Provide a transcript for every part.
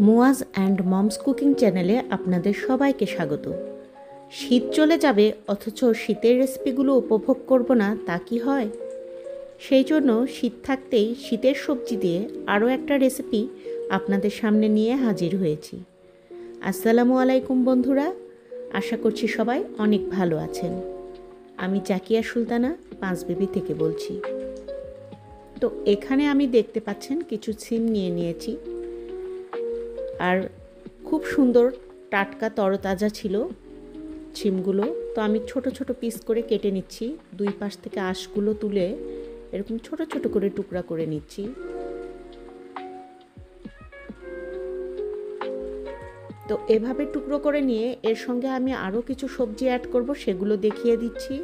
Muaz and moms cooking চ্যানেলে আপনাদের সবাইকে স্বাগত। শীত চলে যাবে অথচ শীতের রেসিপিগুলো উপভোগ করব না তা কি হয়? সেই জন্য শীত থাকতেই শীতের সবজি দিয়ে আরও একটা রেসিপি আপনাদের সামনে নিয়ে হাজির হয়েছি। আসসালামু আলাইকুম বন্ধুরা, আশা করছি সবাই অনেক ভালো আছেন। আমি জাকিয়া সুলতানা পাঁচবিবি থেকে বলছি। তো এখানে আমি দেখতে পাচ্ছেন কিছু সিম নিয়ে নিয়েছি, আর খুব সুন্দর টাটকা তরতাজা ছিল সিমগুলো। তো আমি ছোট ছোট পিস করে কেটে নিচ্ছি, দুই পাশ থেকে আঁশগুলো তুলে এরকম ছোট ছোট করে টুকরা করে নিচ্ছি। তো এভাবে টুকরো করে নিয়ে এর সঙ্গে আমি আরও কিছু সবজি অ্যাড করব, সেগুলো দেখিয়ে দিচ্ছি।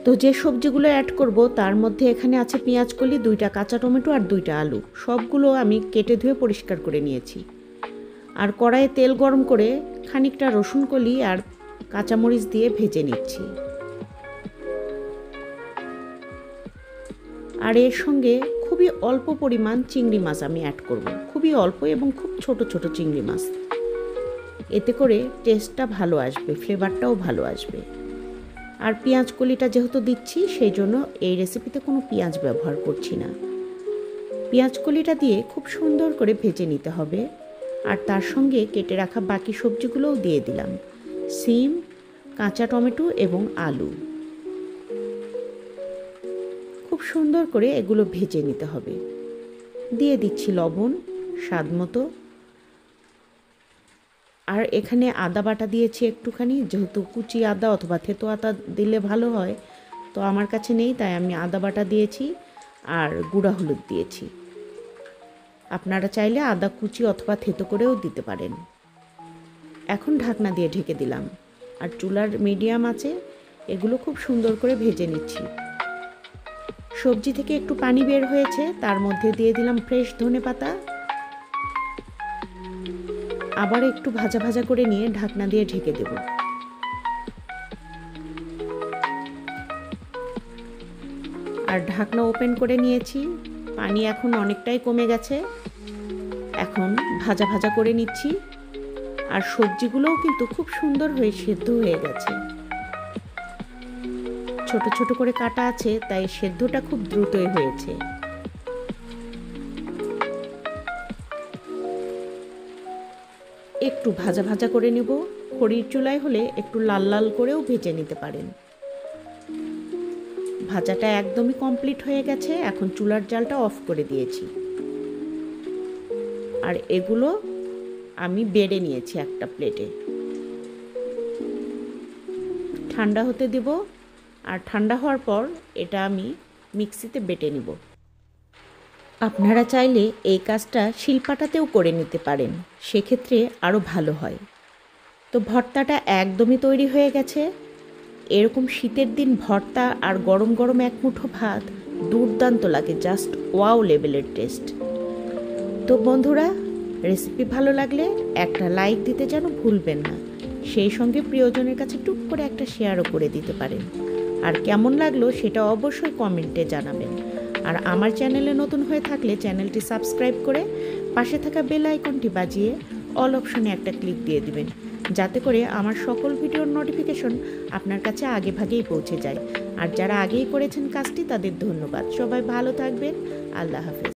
তো যে সবজিগুলো অ্যাড করব তার মধ্যে এখানে আছে পেঁয়াজ কলি, 2টা কাঁচা টমেটো আর 2টা আলু। সবগুলো আমি কেটে ধুয়ে পরিষ্কার করে নিয়েছি। আর কড়াইয়ে তেল গরম করে খানিকটা রসুন কলি আর কাঁচামরিচ দিয়ে ভেজে নিচ্ছি। আর এর সঙ্গে খুবই অল্প পরিমাণ চিংড়ি মাছ আমি অ্যাড করব, খুবই অল্প এবং খুব ছোট ছোট চিংড়ি মাছ। এতে করে টেস্টটা ভালো আসবে, ফ্লেভারটাও ভালো আসবে। আর পেঁয়াজ কলিটা যেহেতু দিচ্ছি সেই জন্য এই রেসিপিতে কোনো পেঁয়াজ ব্যবহার করছি না। পেঁয়াজ কলিটা দিয়ে খুব সুন্দর করে ভেজে নিতে হবে। আর তার সঙ্গে কেটে রাখা বাকি সবজিগুলোও দিয়ে দিলাম, সিম, কাঁচা টমেটো এবং আলু। খুব সুন্দর করে এগুলো ভেজে নিতে হবে। দিয়ে দিচ্ছি লবণ স্বাদ মতো। আর এখানে আদা বাটা দিয়েছি একটুখানি, যেহেতু কুচি আদা অথবা থেতো আদা দিলে ভালো হয়, তো আমার কাছে নেই তাই আমি আদা বাটা দিয়েছি। আর গুঁড়া হলুদ দিয়েছি। আপনারা চাইলে আদা কুচি অথবা থেতো করেও দিতে পারেন। এখন ঢাকনা দিয়ে ঢেকে দিলাম, আর চুলার মিডিয়াম আছে এগুলো খুব সুন্দর করে ভেজে নিচ্ছি। সবজি থেকে একটু পানি বের হয়েছে, তার মধ্যে দিয়ে দিলাম ফ্রেশ ধনেপাতা। আবার একটু ভাজা ভাজা করে নিয়ে ঢাকনা দিয়ে ঢেকে দেব। আর ঢাকনা ওপেন করে নিয়েছি, পানি এখন অনেকটাই কমে গেছে। এখন ভাজা ভাজা করে নিচ্ছি। আর সবজিগুলোও কিন্তু খুব সুন্দর হয়ে সেদ্ধ হয়ে গেছে। ছোট ছোট করে কাটা আছে তাই সেদ্ধটা খুব দ্রুতই হয়েছে। একটু ভাজা ভাজা করে নেব। খড়ির চুলায় হলে একটু লাল লাল করেও ভেজে নিতে পারেন। ভাজাটা একদমই কমপ্লিট হয়ে গেছে, এখন চুলার জালটা অফ করে দিয়েছি। আর এগুলো আমি বেড়ে নিয়েছি একটা প্লেটে। ঠান্ডা হতে দেব, আর ঠান্ডা হওয়ার পর এটা আমি মিক্সিতে বেটে নিব। আপনারা চাইলে এই কাজটা শিলপাটাতেও করে নিতে পারেন, সেক্ষেত্রে আরও ভালো হয়। তো ভর্তাটা একদমই তৈরি হয়ে গেছে। এরকম শীতের দিন ভর্তা আর গরম গরম এক মুঠো ভাত দুর্দান্ত লাগে, জাস্ট ওয়াও লেভেলের টেস্ট। তো বন্ধুরা, রেসিপি ভালো লাগলে একটা লাইক দিতে যেন ভুলবেন না। সেই সঙ্গে প্রিয়জনের কাছে টুক করে একটা শেয়ারও করে দিতে পারেন। আর কেমন লাগলো সেটা অবশ্যই কমেন্টে জানাবেন। আর আমার চ্যানেলে নতুন হয়ে থাকলে চ্যানেলটি সাবস্ক্রাইব করে পাশে থাকা বেল আইকনটি বাজিয়ে অল অপশনে একটা ক্লিক দিয়ে দিবেন, যাতে করে আমার সকল ভিডিওর নোটিফিকেশন আপনার কাছে আগে ভাগেই পৌঁছে যায়। আর যারা আগেই করেছেন কাজটি তাদের ধন্যবাদ। সবাই ভালো থাকবেন। আল্লাহ হাফেজ।